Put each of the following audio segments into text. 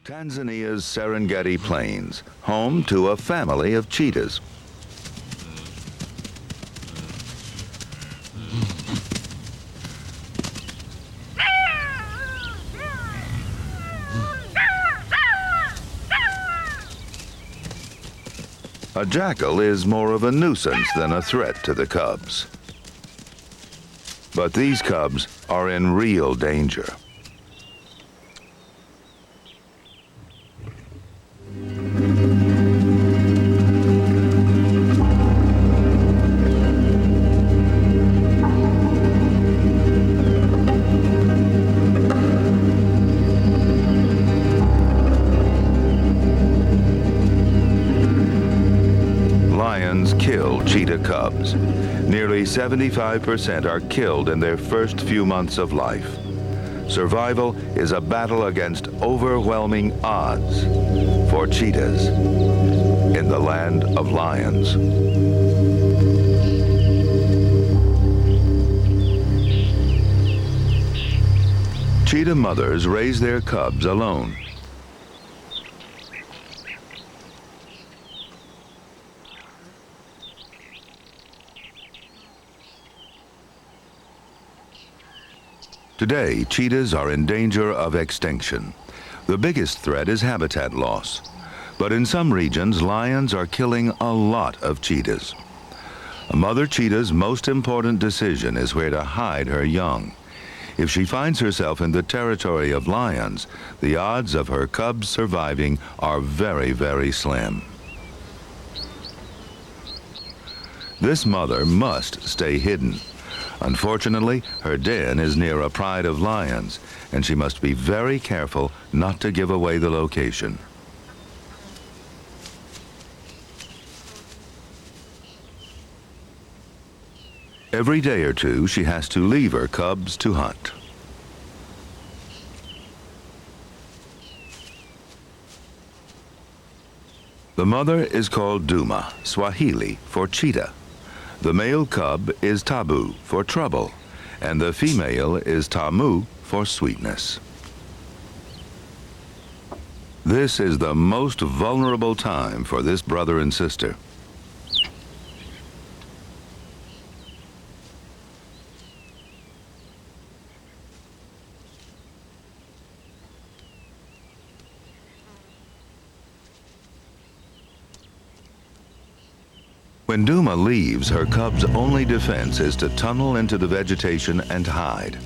Tanzania's Serengeti Plains, home to a family of cheetahs. A jackal is more of a nuisance than a threat to the cubs. But these cubs are in real danger. Lions kill cheetah cubs. Nearly 75% are killed in their first few months of life. Survival is a battle against overwhelming odds for cheetahs in the land of lions. Cheetah mothers raise their cubs alone. Today, cheetahs are in danger of extinction. The biggest threat is habitat loss. But in some regions, lions are killing a lot of cheetahs. A mother cheetah's most important decision is where to hide her young. If she finds herself in the territory of lions, the odds of her cubs surviving are very, very slim. This mother must stay hidden. Unfortunately, her den is near a pride of lions, and she must be very careful not to give away the location. Every day or two, she has to leave her cubs to hunt. The mother is called Duma, Swahili for cheetah. The male cub is Tabu for trouble, and the female is Tamu for sweetness. This is the most vulnerable time for this brother and sister. When Duma leaves, her cub's only defense is to tunnel into the vegetation and hide.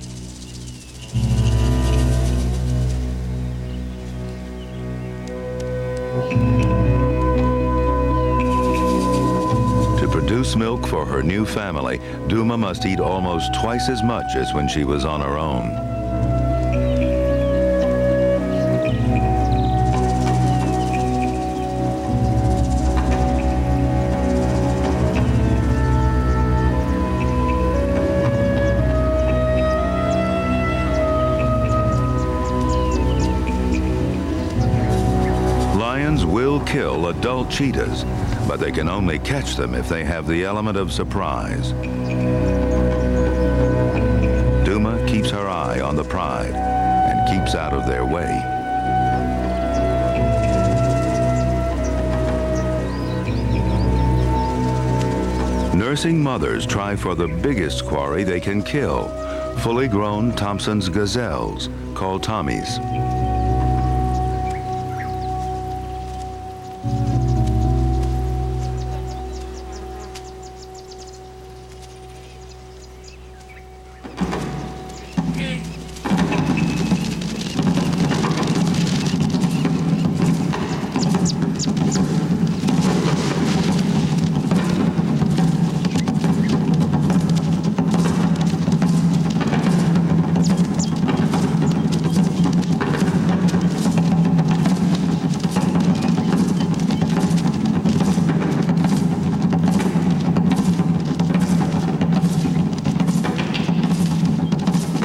To produce milk for her new family, Duma must eat almost twice as much as when she was on her own. Lions will kill adult cheetahs, but they can only catch them if they have the element of surprise. Duma keeps her eye on the pride and keeps out of their way. Nursing mothers try for the biggest quarry they can kill, fully grown Thompson's gazelles, called Tommies.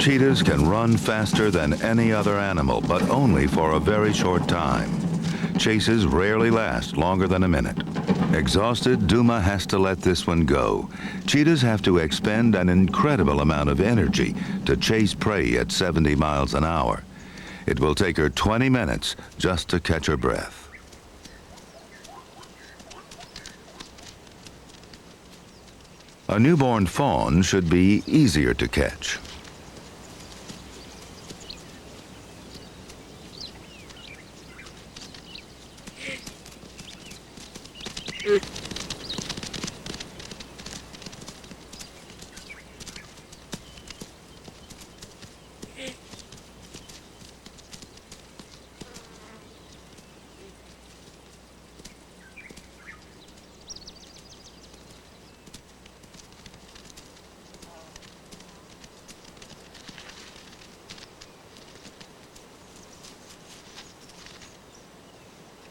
Cheetahs can run faster than any other animal, but only for a very short time. Chases rarely last longer than a minute. Exhausted, Duma has to let this one go. Cheetahs have to expend an incredible amount of energy to chase prey at 70 miles an hour. It will take her 20 minutes just to catch her breath. A newborn fawn should be easier to catch.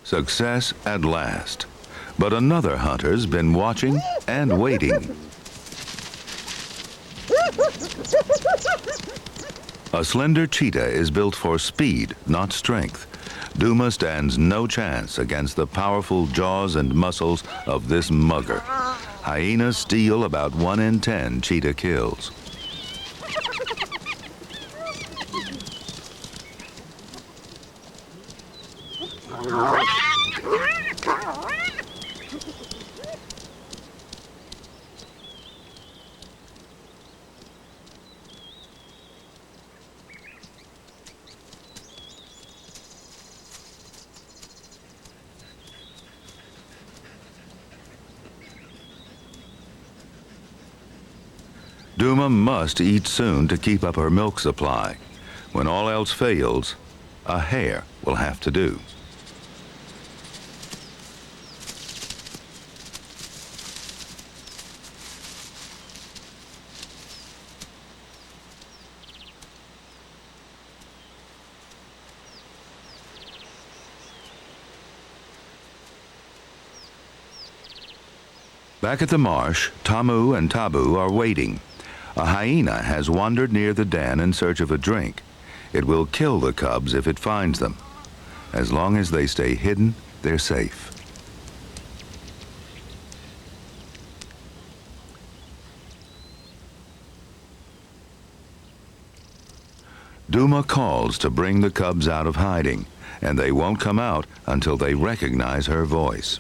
Success at last. But another hunter's been watching and waiting. A slender cheetah is built for speed, not strength. Duma stands no chance against the powerful jaws and muscles of this mugger. Hyenas steal about 1 in 10 cheetah kills. Duma must eat soon to keep up her milk supply. When all else fails, a hare will have to do. Back at the marsh, Tamu and Tabu are waiting. A hyena has wandered near the den in search of a drink. It will kill the cubs if it finds them. As long as they stay hidden, they're safe. Duma calls to bring the cubs out of hiding, and they won't come out until they recognize her voice.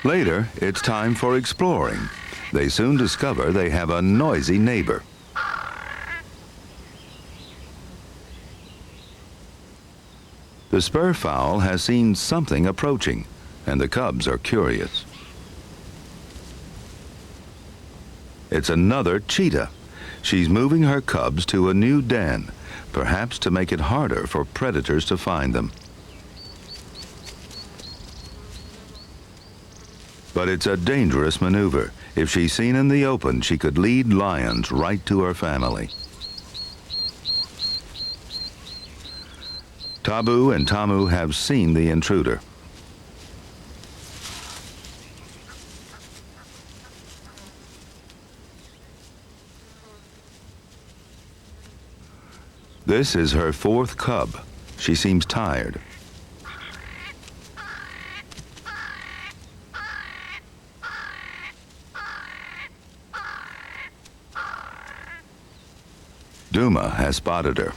Later, it's time for exploring. They soon discover they have a noisy neighbor. The spur fowl has seen something approaching, and the cubs are curious. It's another cheetah. She's moving her cubs to a new den, perhaps to make it harder for predators to find them. But it's a dangerous maneuver. If she's seen in the open, she could lead lions right to her family. Tabu and Tamu have seen the intruder. This is her 4th cub. She seems tired. Duma has spotted her.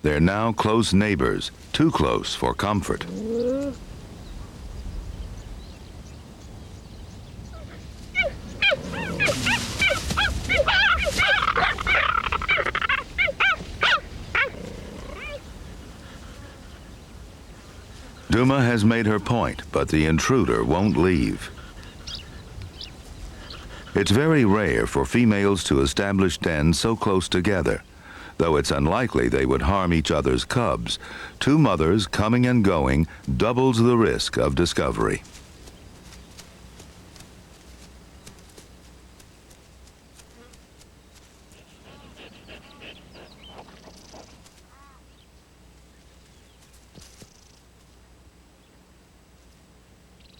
They're now close neighbors, too close for comfort. Duma has made her point, but the intruder won't leave. It's very rare for females to establish dens so close together. Though it's unlikely they would harm each other's cubs, two mothers coming and going doubles the risk of discovery.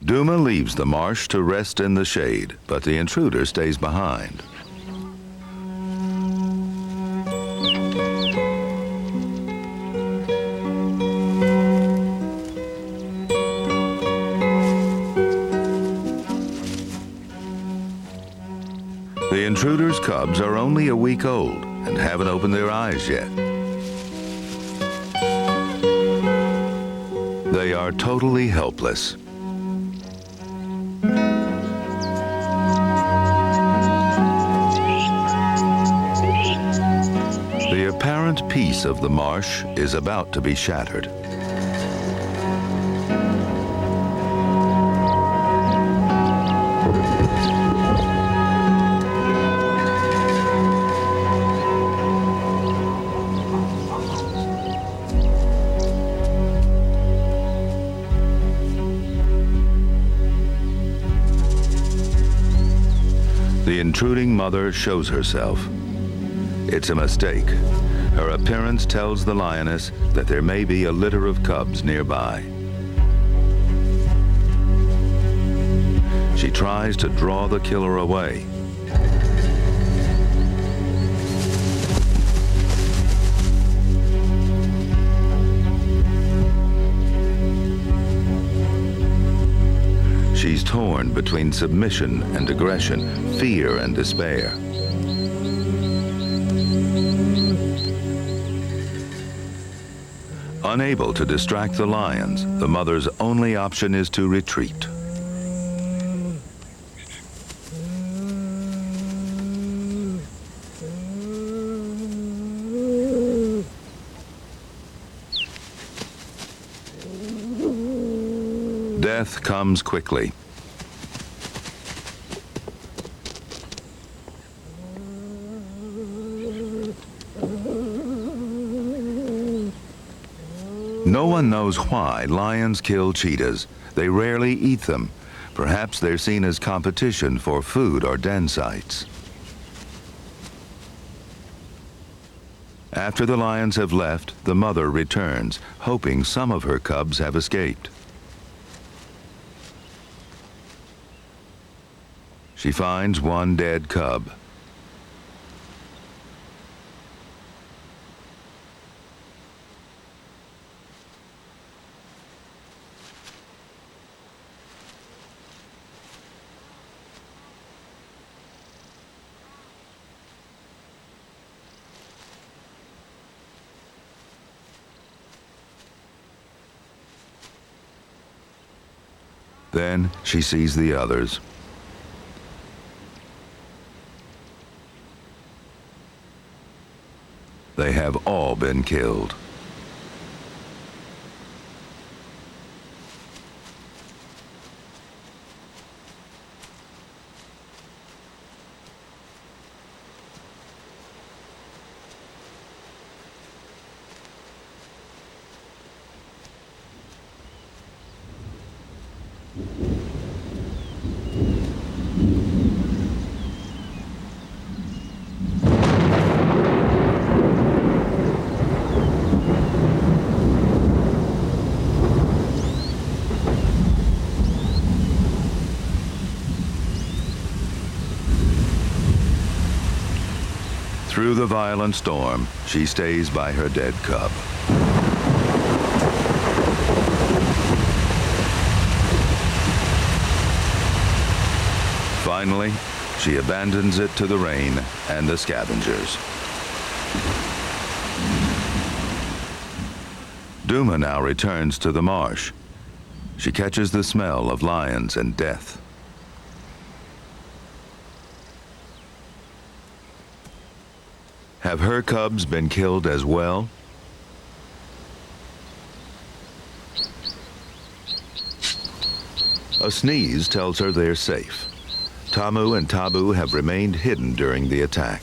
Duma leaves the marsh to rest in the shade, but the intruder stays behind. The intruder's cubs are only a week old and haven't opened their eyes yet. They are totally helpless. The apparent peace of the marsh is about to be shattered. The intruding mother shows herself. It's a mistake. Her appearance tells the lioness that there may be a litter of cubs nearby. She tries to draw the killer away. She's torn between submission and aggression, fear and despair. Unable to distract the lions, the mother's only option is to retreat. Death comes quickly. No one knows why lions kill cheetahs. They rarely eat them. Perhaps they're seen as competition for food or den sites. After the lions have left, the mother returns, hoping some of her cubs have escaped. She finds one dead cub. Then she sees the others. They have all been killed. Through the violent storm, she stays by her dead cub. Finally, she abandons it to the rain and the scavengers. Duma now returns to the marsh. She catches the smell of lions and death. Have her cubs been killed as well? A sneeze tells her they're safe. Tamu and Tabu have remained hidden during the attack.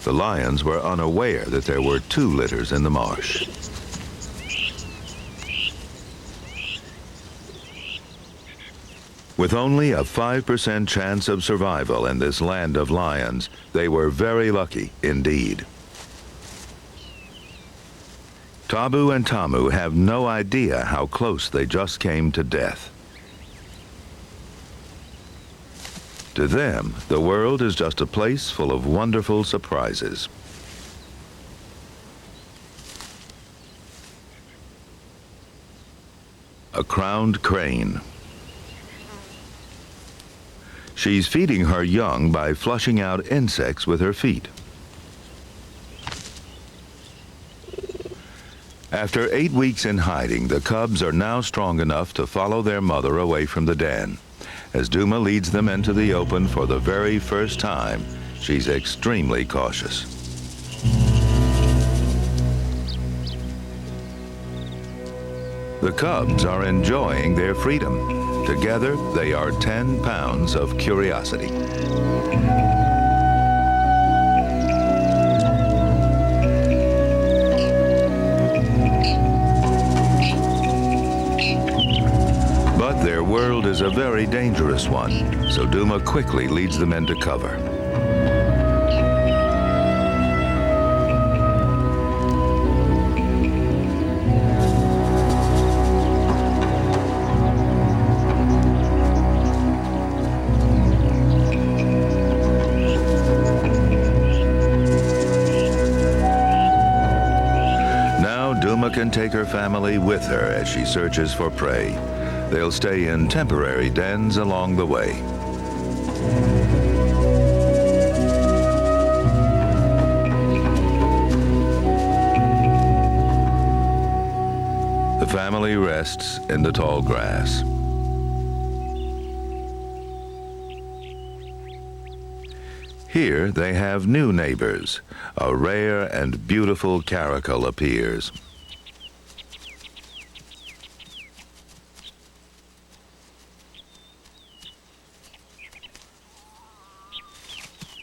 The lions were unaware that there were 2 litters in the marsh. With only a 5% chance of survival in this land of lions, they were very lucky indeed. Tabu and Tamu have no idea how close they just came to death. To them, the world is just a place full of wonderful surprises. A crowned crane. She's feeding her young by flushing out insects with her feet. After 8 weeks in hiding, the cubs are now strong enough to follow their mother away from the den. As Duma leads them into the open for the very first time, she's extremely cautious. The cubs are enjoying their freedom. Together, they are 10 pounds of curiosity. But their world is a very dangerous one, so Duma quickly leads them into cover. Now Duma can take her family with her as she searches for prey. They'll stay in temporary dens along the way. The family rests in the tall grass. Here they have new neighbors. A rare and beautiful caracal appears.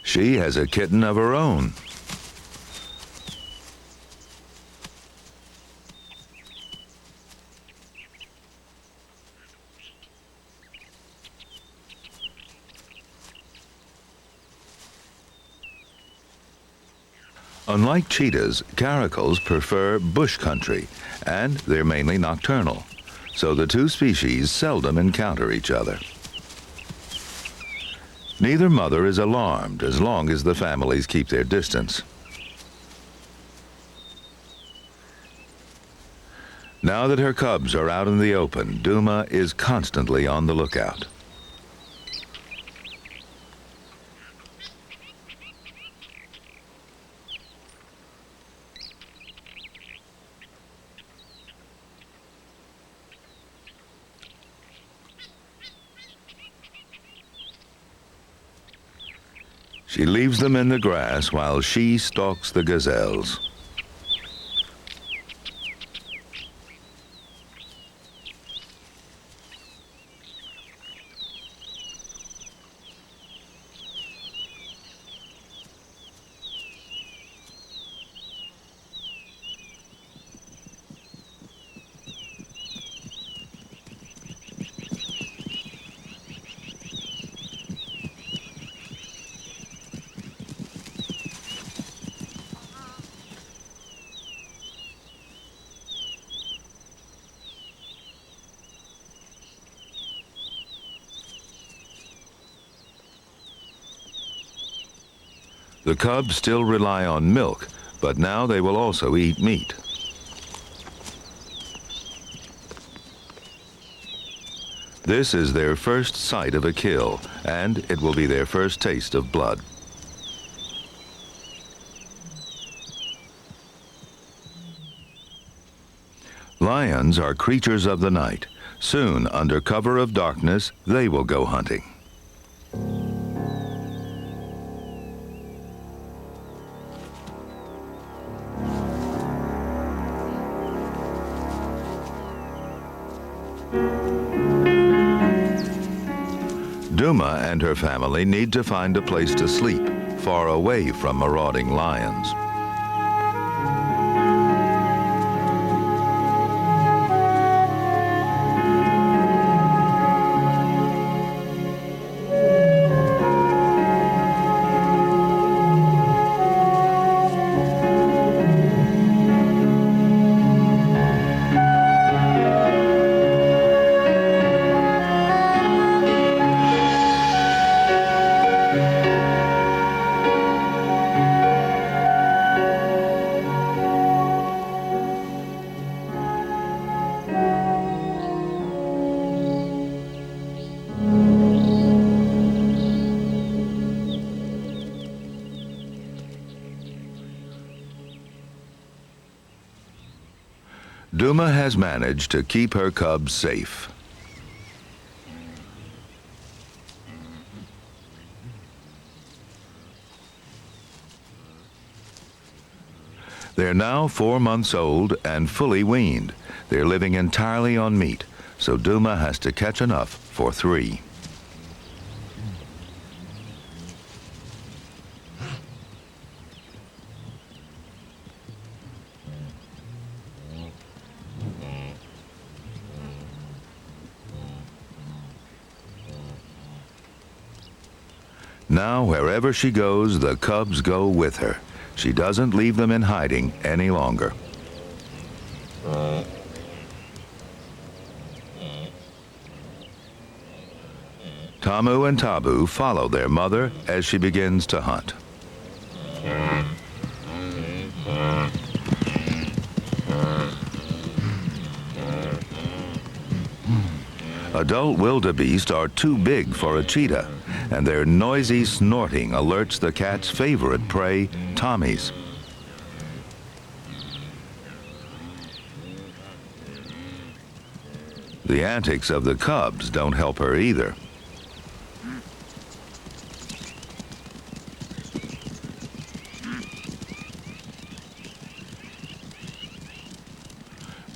She has a kitten of her own. Unlike cheetahs, caracals prefer bush country, and they're mainly nocturnal, so the 2 species seldom encounter each other. Neither mother is alarmed as long as the families keep their distance. Now that her cubs are out in the open, Duma is constantly on the lookout. She leaves them in the grass while she stalks the gazelles. The cubs still rely on milk, but now they will also eat meat. This is their first sight of a kill, and it will be their first taste of blood. Lions are creatures of the night. Soon, under cover of darkness, they will go hunting. Duma and her family need to find a place to sleep, far away from marauding lions. Duma has managed to keep her cubs safe. They're now 4 months old and fully weaned. They're living entirely on meat, so Duma has to catch enough for 3. Now, wherever she goes, the cubs go with her. She doesn't leave them in hiding any longer. Tamu and Tabu follow their mother as she begins to hunt. Adult wildebeest are too big for a cheetah, and their noisy snorting alerts the cat's favorite prey, Tommies. The antics of the cubs don't help her either.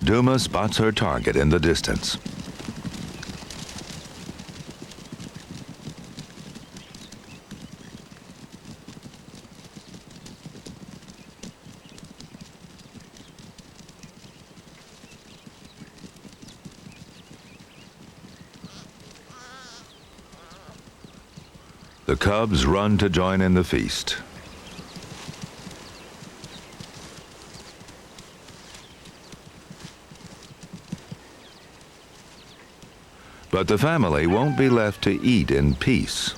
Duma spots her target in the distance. The cubs run to join in the feast. But the family won't be left to eat in peace.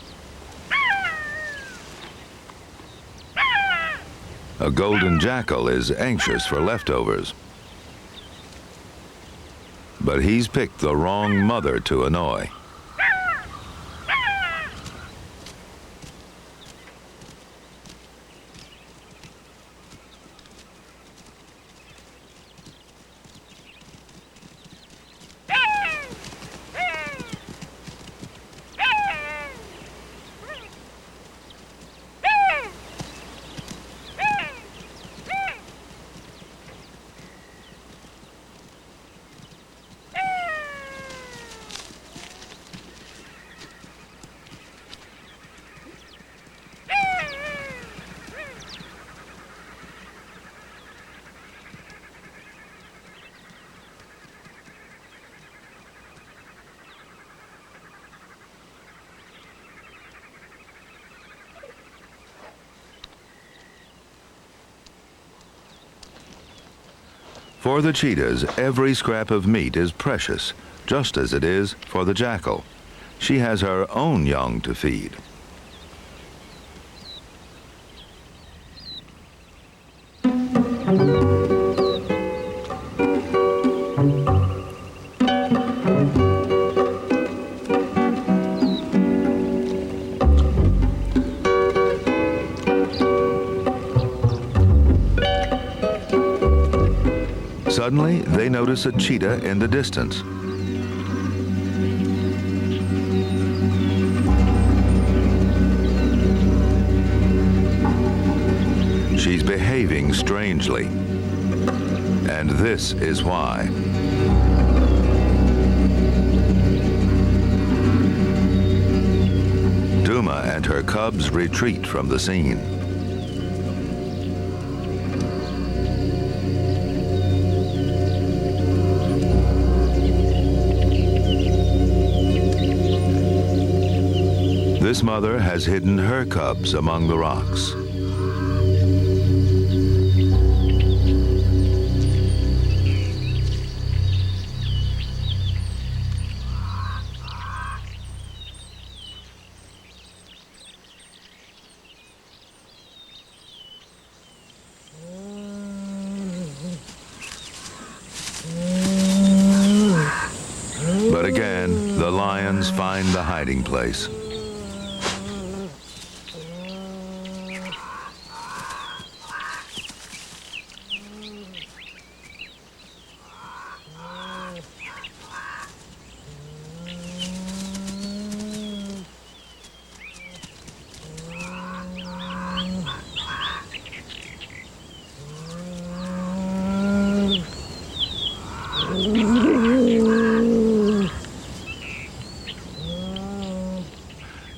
A golden jackal is anxious for leftovers. But he's picked the wrong mother to annoy. For the cheetahs, every scrap of meat is precious, just as it is for the jackal. She has her own young to feed. Suddenly, they notice a cheetah in the distance. She's behaving strangely. And this is why. Duma Duma and her cubs retreat from the scene. This mother has hidden her cubs among the rocks. But again, the lions find the hiding place.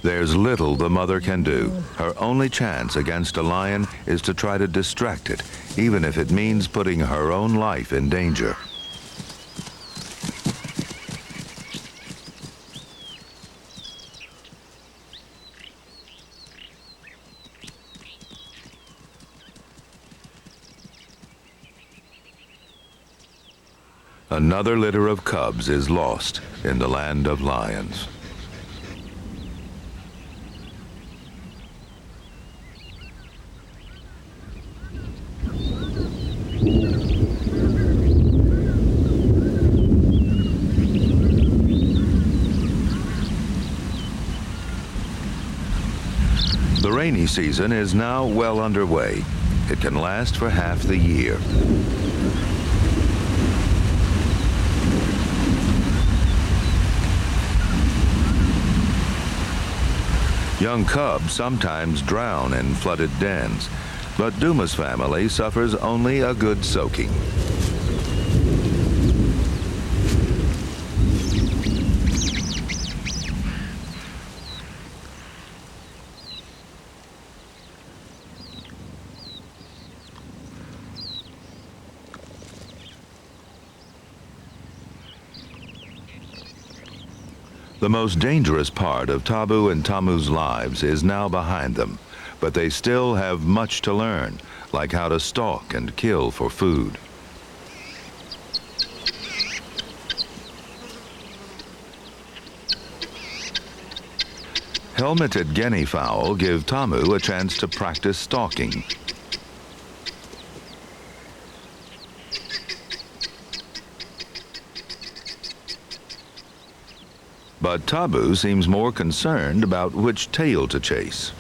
There's little the mother can do. Her only chance against a lion is to try to distract it, even if it means putting her own life in danger. Another litter of cubs is lost in the land of lions. The rainy season is now well underway. It can last for half the year. Young cubs sometimes drown in flooded dens, but Duma's family suffers only a good soaking. The most dangerous part of Tabu and Tamu's lives is now behind them, but they still have much to learn, like how to stalk and kill for food. Helmeted guinea fowl give Tamu a chance to practice stalking. But Tabu seems more concerned about which tail to chase.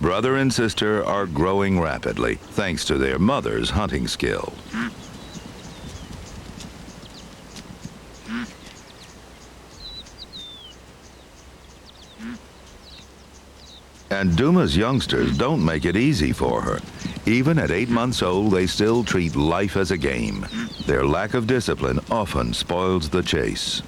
Brother and sister are growing rapidly, thanks to their mother's hunting skill. And Duma's youngsters don't make it easy for her. Even at 8 months old, they still treat life as a game. Their lack of discipline often spoils the chase.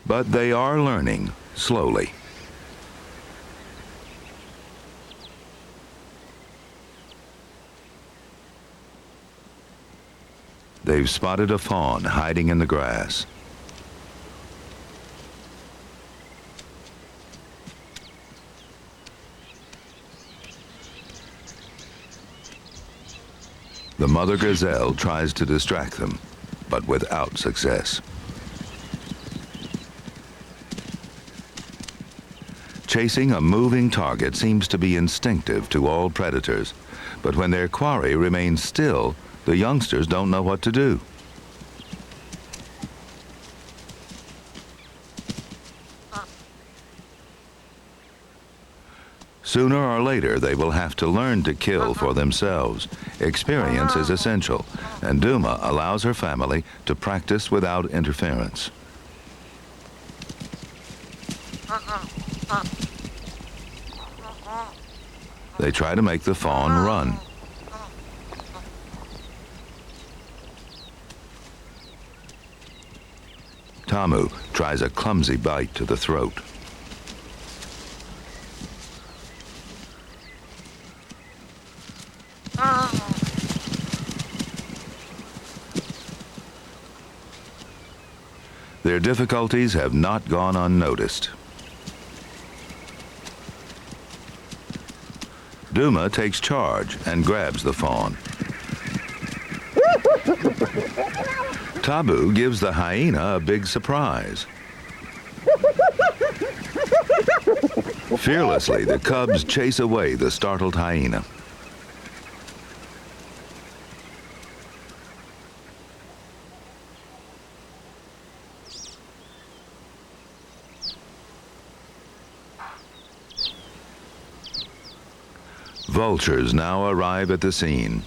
But they are learning, slowly. They've spotted a fawn hiding in the grass. The mother gazelle tries to distract them, but without success. Chasing a moving target seems to be instinctive to all predators, but when their quarry remains still, the youngsters don't know what to do. Sooner or later, they will have to learn to kill for themselves. Experience is essential, and Duma allows her family to practice without interference. They try to make the fawn run. Tamu tries a clumsy bite to the throat. Their difficulties have not gone unnoticed. Duma takes charge and grabs the fawn. Tabu gives the hyena a big surprise. Fearlessly, the cubs chase away the startled hyena. Vultures now arrive at the scene.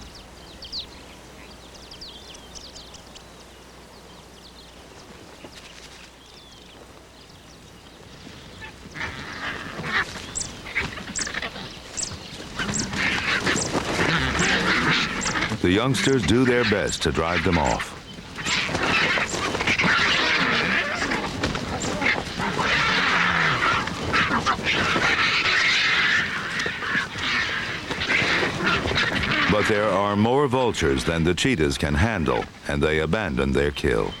The youngsters do their best to drive them off. But there are more vultures than the cheetahs can handle, and they abandon their kill.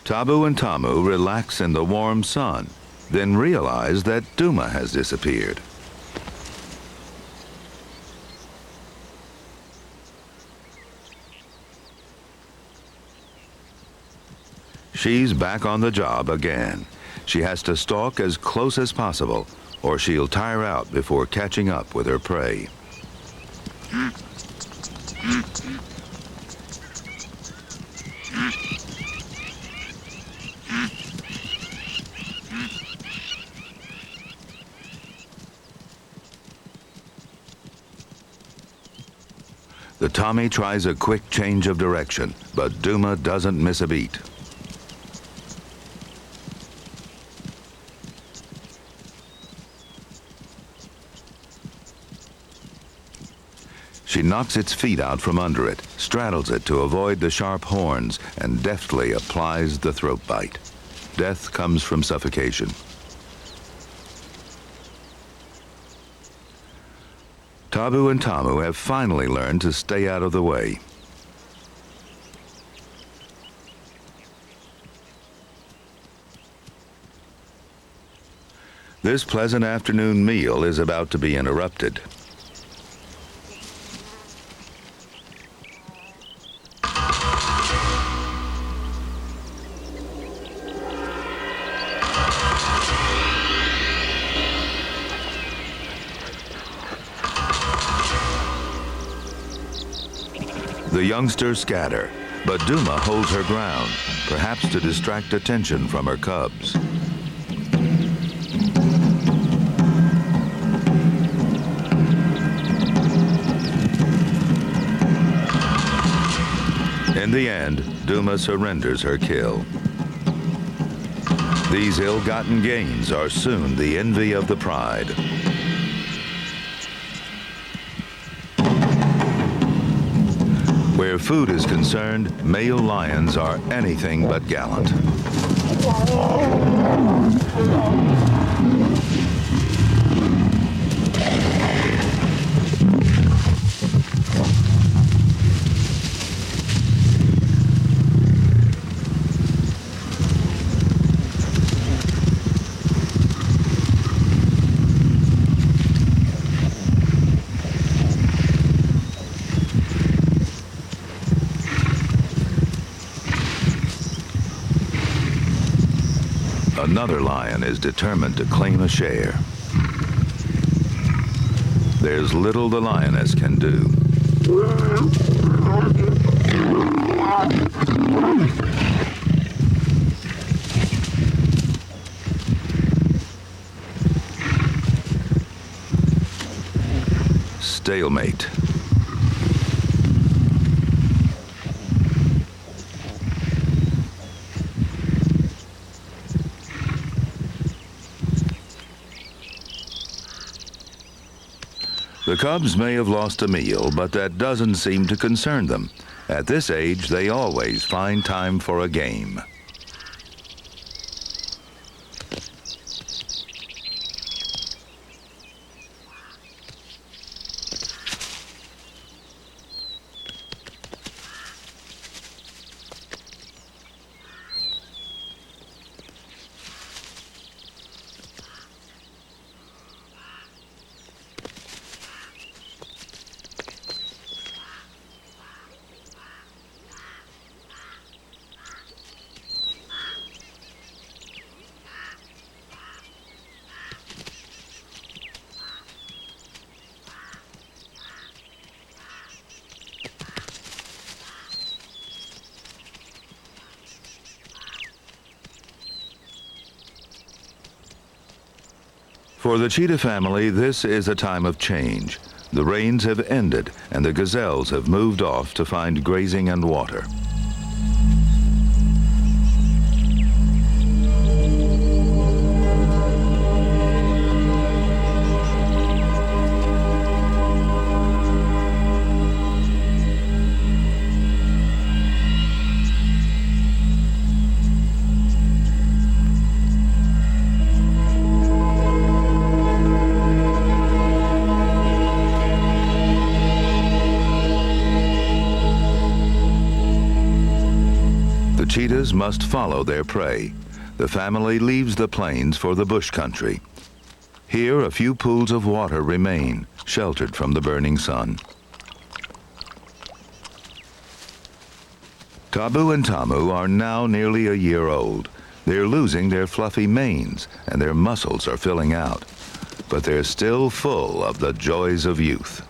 Tabu and Tamu relax in the warm sun, then realize that Duma has disappeared. She's back on the job again. She has to stalk as close as possible, or she'll tire out before catching up with her prey. The Tommy tries a quick change of direction, but Duma doesn't miss a beat. She knocks its feet out from under it, straddles it to avoid the sharp horns, and deftly applies the throat bite. Death comes from suffocation. Tabu and Tamu have finally learned to stay out of the way. This pleasant afternoon meal is about to be interrupted. The youngsters scatter, but Duma holds her ground, perhaps to distract attention from her cubs. In the end, Duma surrenders her kill. These ill-gotten gains are soon the envy of the pride. Where food is concerned, male lions are anything but gallant. Another lion is determined to claim a share. There's little the lioness can do. Stalemate. The cubs may have lost a meal, but that doesn't seem to concern them. At this age, they always find time for a game. For the cheetah family, this is a time of change. The rains have ended, and the gazelles have moved off to find grazing and water. Cheetahs must follow their prey. The family leaves the plains for the bush country. Here, a few pools of water remain, sheltered from the burning sun. Tabu and Tamu are now nearly a year old. They're losing their fluffy manes, and their muscles are filling out. But they're still full of the joys of youth.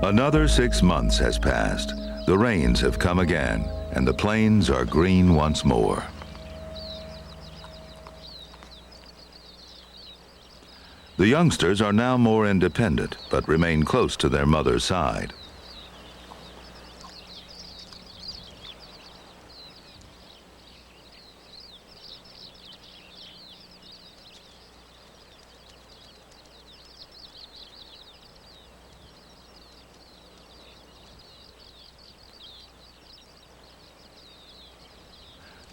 Another 6 months has passed. The rains have come again, and the plains are green once more. The youngsters are now more independent, but remain close to their mother's side.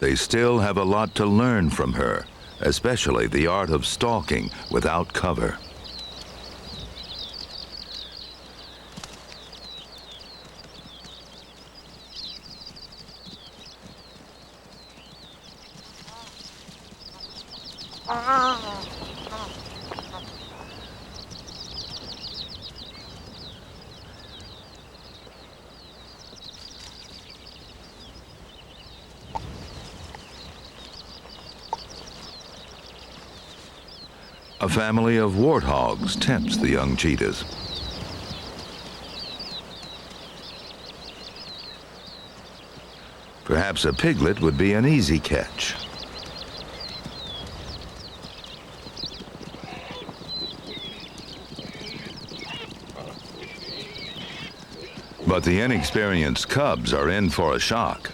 They still have a lot to learn from her, especially the art of stalking without cover. A family of warthogs tempts the young cheetahs. Perhaps a piglet would be an easy catch. But the inexperienced cubs are in for a shock.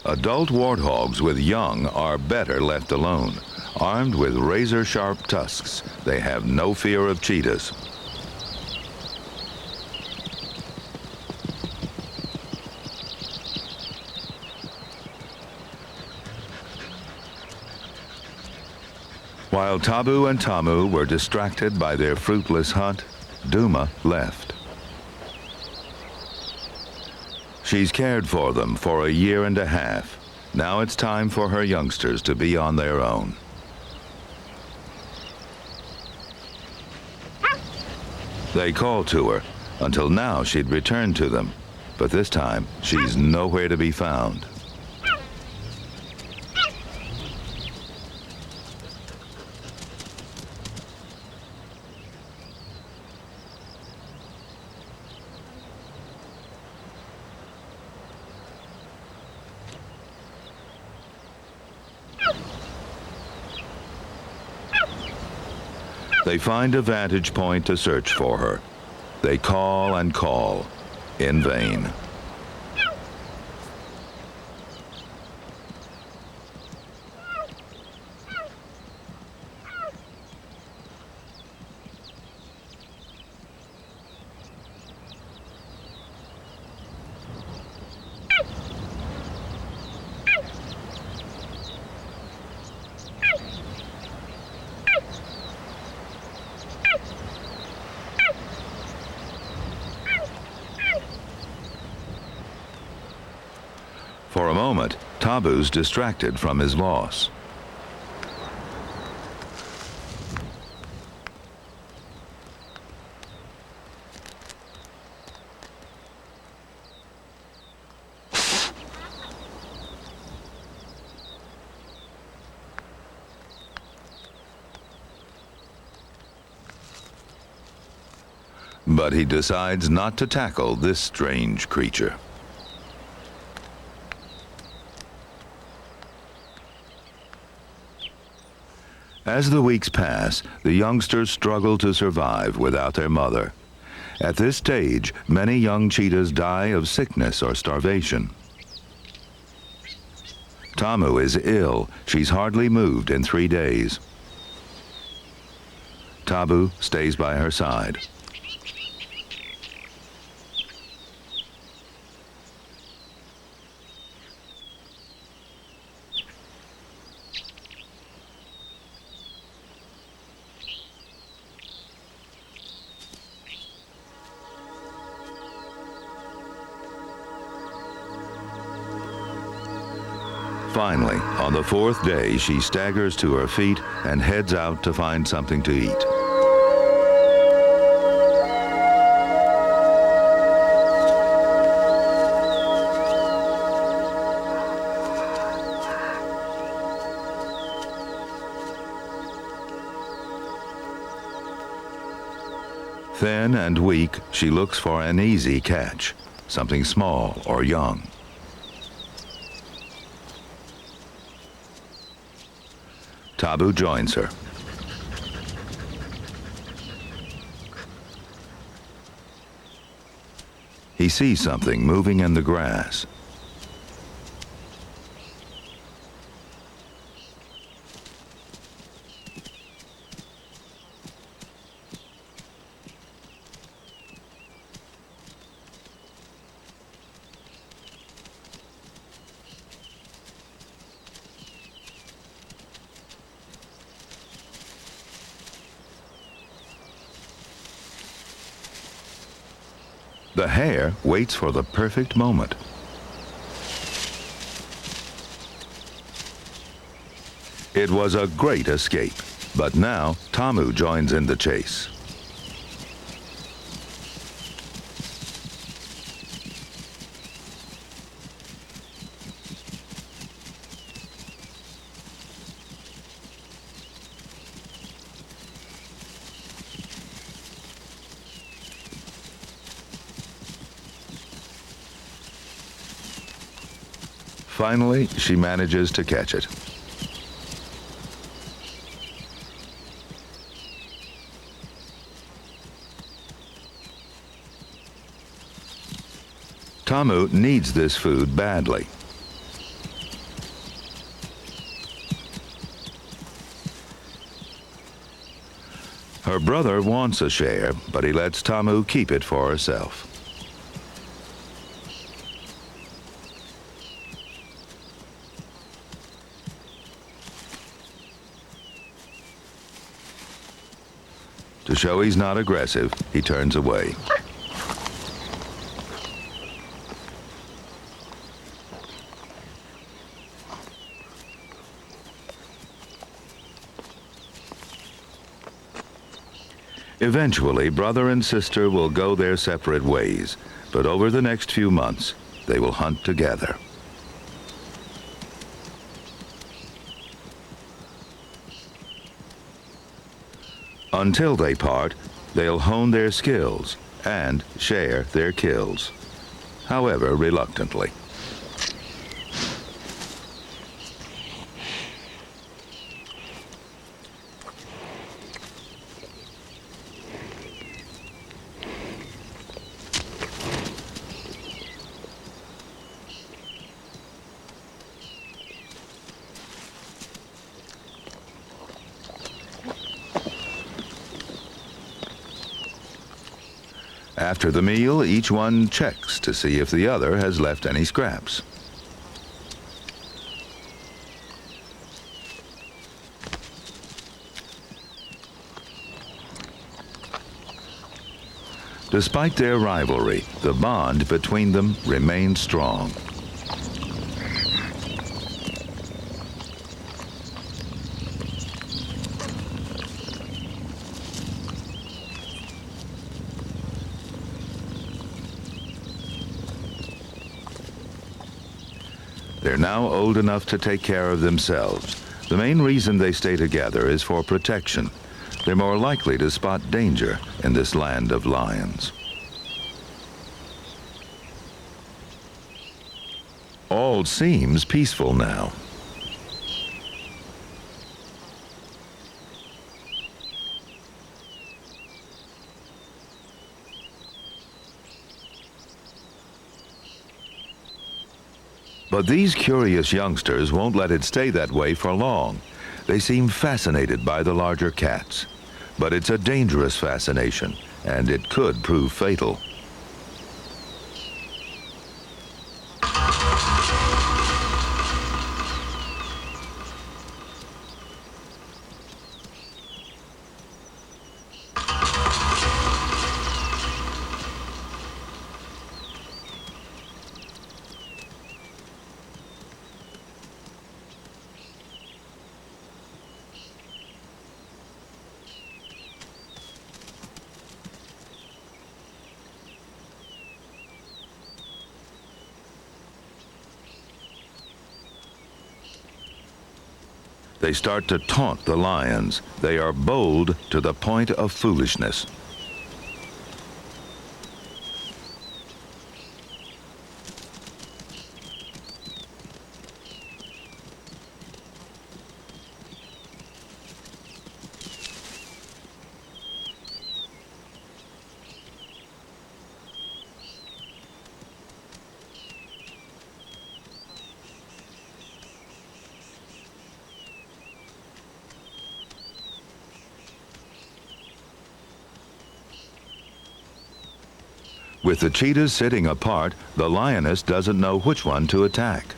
Adult warthogs with young are better left alone. Armed with razor-sharp tusks, they have no fear of cheetahs. While Tabu and Tamu were distracted by their fruitless hunt, Duma left. She's cared for them for a year and a half. Now it's time for her youngsters to be on their own. They called to her. Until now, she'd returned to them. But this time, she's nowhere to be found. They find a vantage point to search for her. They call and call, in vain. For a moment, Tabu's distracted from his loss. But he decides not to tackle this strange creature. As the weeks pass, the youngsters struggle to survive without their mother. At this stage, many young cheetahs die of sickness or starvation. Tamu is ill. She's hardly moved in 3 days. Tabu stays by her side. Finally, on the 4th day, she staggers to her feet and heads out to find something to eat. Thin and weak, she looks for an easy catch, something small or young. Tabu joins her. He sees something moving in the grass. The hare waits for the perfect moment. It was a great escape, but now Tamu joins in the chase. Finally, she manages to catch it. Tamu needs this food badly. Her brother wants a share, but he lets Tamu keep it for herself. To show he's not aggressive, he turns away. Eventually, brother and sister will go their separate ways, but over the next few months, they will hunt together. Until they part, they'll hone their skills and share their kills, however reluctantly. After the meal, each one checks to see if the other has left any scraps. Despite their rivalry, the bond between them remains strong. They're now old enough to take care of themselves. The main reason they stay together is for protection. They're more likely to spot danger in this land of lions. All seems peaceful now. But these curious youngsters won't let it stay that way for long. They seem fascinated by the larger cats. But it's a dangerous fascination, and it could prove fatal. They start to taunt the lions. They are bold to the point of foolishness. With the cheetahs sitting apart, the lioness doesn't know which one to attack.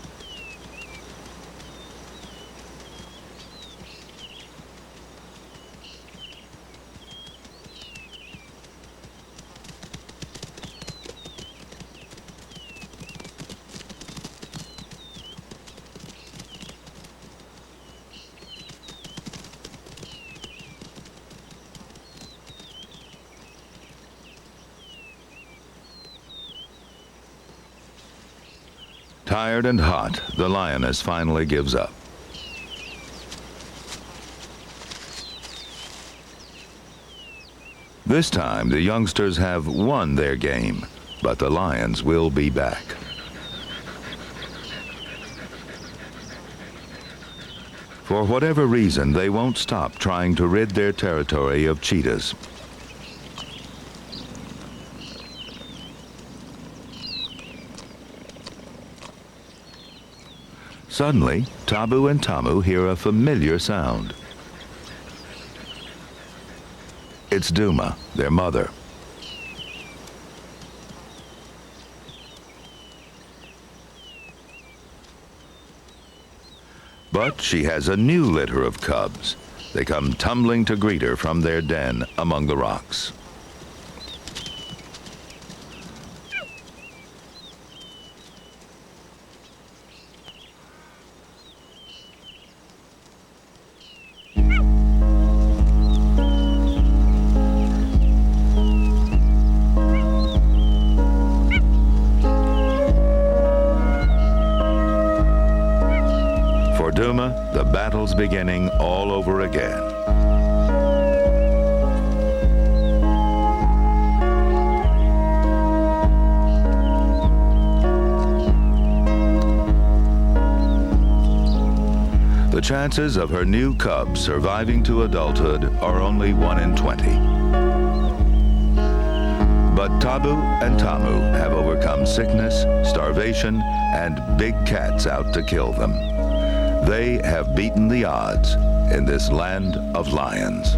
Tired and hot, the lioness finally gives up. This time, the youngsters have won their game, but the lions will be back. For whatever reason, they won't stop trying to rid their territory of cheetahs. Suddenly, Tabu and Tamu hear a familiar sound. It's Duma, their mother. But she has a new litter of cubs. They come tumbling to greet her from their den among the rocks. For Duma, the battle's beginning all over again. The chances of her new cubs surviving to adulthood are only 1 in 20. But Tabu and Tamu have overcome sickness, starvation, and big cats out to kill them. They have beaten the odds in this land of lions.